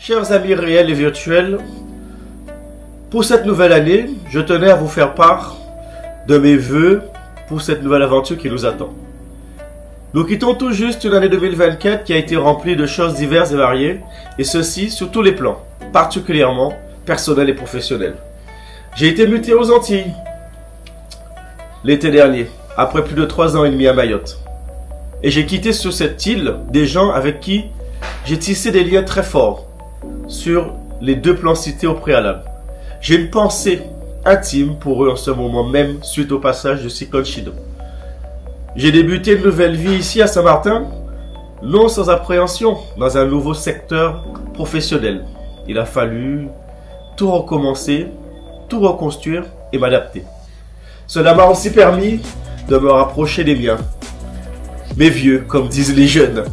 Chers amis réels et virtuels, pour cette nouvelle année, je tenais à vous faire part de mes vœux pour cette nouvelle aventure qui nous attend. Nous quittons tout juste une année 2024 qui a été remplie de choses diverses et variées, et ceci sur tous les plans, particulièrement personnels et professionnels. J'ai été muté aux Antilles l'été dernier, après plus de 3 ans et demi à Mayotte. Et j'ai quitté sur cette île des gens avec qui j'ai tissé des liens très forts sur les 2 plans cités au préalable. J'ai une pensée intime pour eux en ce moment même suite au passage du cyclone Chido. J'ai débuté une nouvelle vie ici à Saint-Martin, non sans appréhension, dans un nouveau secteur professionnel. Il a fallu tout recommencer, tout reconstruire et m'adapter. Cela m'a aussi permis de me rapprocher des miens, mes vieux, comme disent les jeunes,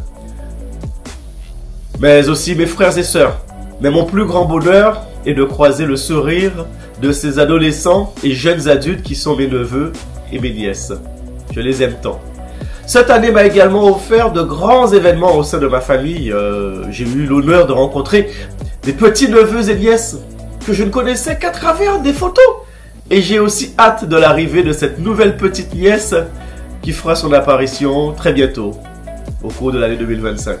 mais aussi mes frères et sœurs. Mais mon plus grand bonheur est de croiser le sourire de ces adolescents et jeunes adultes qui sont mes neveux et mes nièces. Je les aime tant. Cette année m'a également offert de grands événements au sein de ma famille. J'ai eu l'honneur de rencontrer des petits neveux et nièces que je ne connaissais qu'à travers des photos. Et j'ai aussi hâte de l'arrivée de cette nouvelle petite nièce qui fera son apparition très bientôt, au cours de l'année 2025.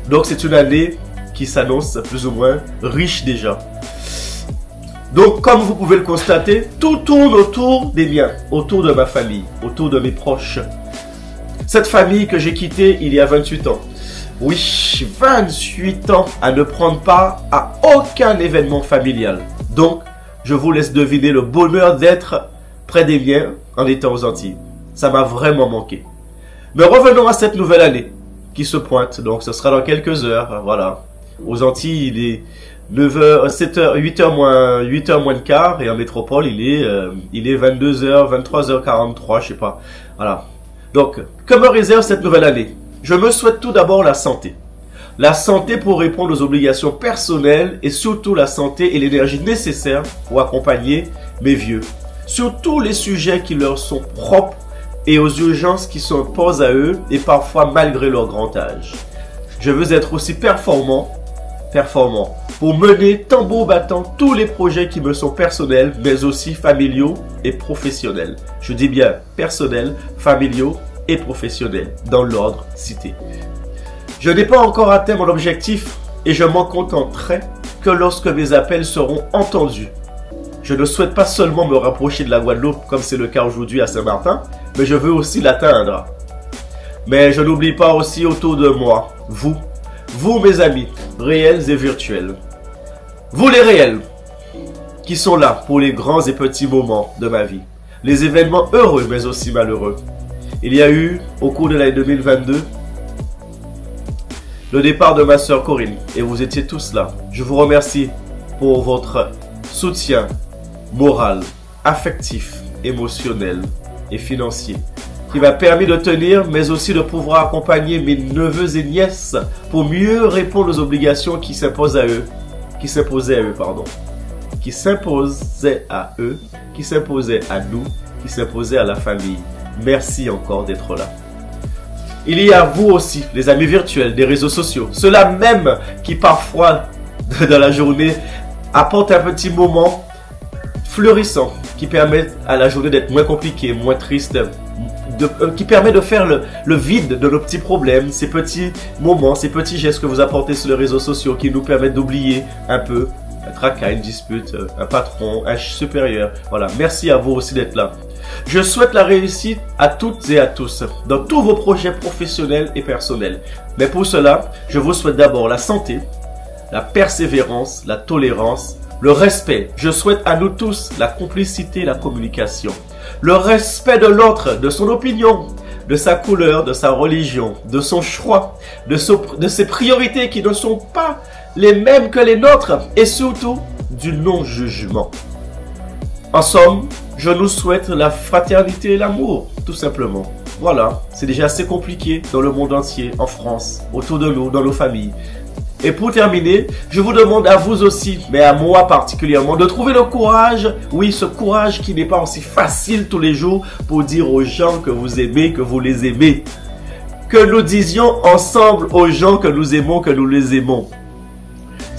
Donc c'est une année qui s'annonce plus ou moins riche déjà. Donc comme vous pouvez le constater, tout tourne autour des miens, autour de ma famille, autour de mes proches. Cette famille que j'ai quittée il y a 28 ans. Oui, 28 ans à ne prendre part à aucun événement familial. Donc, je vous laisse deviner le bonheur d'être près des miens en étant aux Antilles. Ça m'a vraiment manqué. Mais revenons à cette nouvelle année qui se pointe. Donc, ce sera dans quelques heures. Voilà. Aux Antilles, il est 9h, 7h, 8h moins le quart. Et en métropole, il est 22h, 23h43, je sais pas. Voilà. Donc, que me réserve cette nouvelle année? Je me souhaite tout d'abord la santé. La santé pour répondre aux obligations personnelles et surtout la santé et l'énergie nécessaires pour accompagner mes vieux. Sur tous les sujets qui leur sont propres et aux urgences qui s'opposent à eux et parfois malgré leur grand âge. Je veux être aussi performant pour mener tambour battant tous les projets qui me sont personnels mais aussi familiaux et professionnels. Je dis bien personnels, familiaux et professionnels dans l'ordre cité. Je n'ai pas encore atteint mon objectif et je m'en contenterai que lorsque mes appels seront entendus. Je ne souhaite pas seulement me rapprocher de la Guadeloupe comme c'est le cas aujourd'hui à Saint-Martin, mais je veux aussi l'atteindre. Mais je n'oublie pas aussi autour de moi, vous mes amis, réels et virtuels. Vous les réels, qui sont là pour les grands et petits moments de ma vie. Les événements heureux mais aussi malheureux. Il y a eu, au cours de l'année 2022, le départ de ma sœur Corinne, et vous étiez tous là. Je vous remercie pour votre soutien moral, affectif, émotionnel et financier, qui m'a permis de tenir, mais aussi de pouvoir accompagner mes neveux et nièces pour mieux répondre aux obligations qui s'imposaient à eux, qui s'imposaient à nous, qui s'imposaient à la famille. Merci encore d'être là. Il y a vous aussi, les amis virtuels des réseaux sociaux. Ceux-là même qui parfois, dans la journée, apportent un petit moment fleurissant qui permet à la journée d'être moins compliquée, moins triste, qui permet de faire le vide de nos petits problèmes, ces petits moments, ces petits gestes que vous apportez sur les réseaux sociaux qui nous permettent d'oublier un peu un tracas, une dispute, un patron, un supérieur. Voilà, merci à vous aussi d'être là. Je souhaite la réussite à toutes et à tous dans tous vos projets professionnels et personnels. Mais pour cela, je vous souhaite d'abord la santé, la persévérance, la tolérance, le respect. Je souhaite à nous tous la complicité et la communication. Le respect de l'autre, de son opinion, de sa couleur, de sa religion, de son choix, de ses priorités qui ne sont pas les mêmes que les nôtres et surtout du non-jugement. En somme, je nous souhaite la fraternité et l'amour, tout simplement. Voilà, c'est déjà assez compliqué dans le monde entier, en France, autour de nous, dans nos familles. Et pour terminer, je vous demande à vous aussi, mais à moi particulièrement, de trouver le courage, oui, ce courage qui n'est pas aussi facile tous les jours pour dire aux gens que vous aimez, que vous les aimez. Que nous disions ensemble aux gens que nous aimons, que nous les aimons.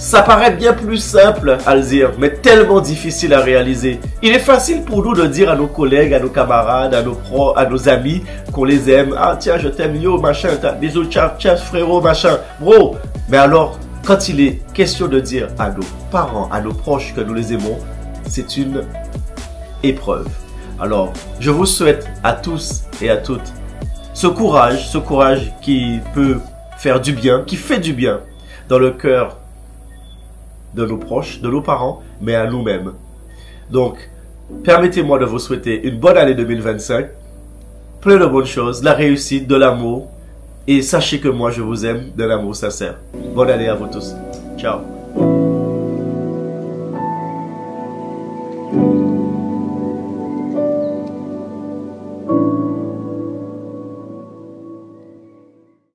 Ça paraît bien plus simple à le dire, mais tellement difficile à réaliser. Il est facile pour nous de dire à nos collègues, à nos camarades, à nos pros, à nos amis qu'on les aime. Ah tiens, je t'aime, yo, machin, bisous, ciao, frérot, machin, bro. Mais alors, quand il est question de dire à nos parents, à nos proches que nous les aimons, c'est une épreuve. Alors, je vous souhaite à tous et à toutes ce courage qui peut faire du bien, qui fait du bien dans le cœur de nos proches, de nos parents, mais à nous-mêmes. Donc, permettez-moi de vous souhaiter une bonne année 2025, plein de bonnes choses, la réussite, de l'amour, et sachez que moi je vous aime d'un amour sincère. Bonne année à vous tous. Ciao.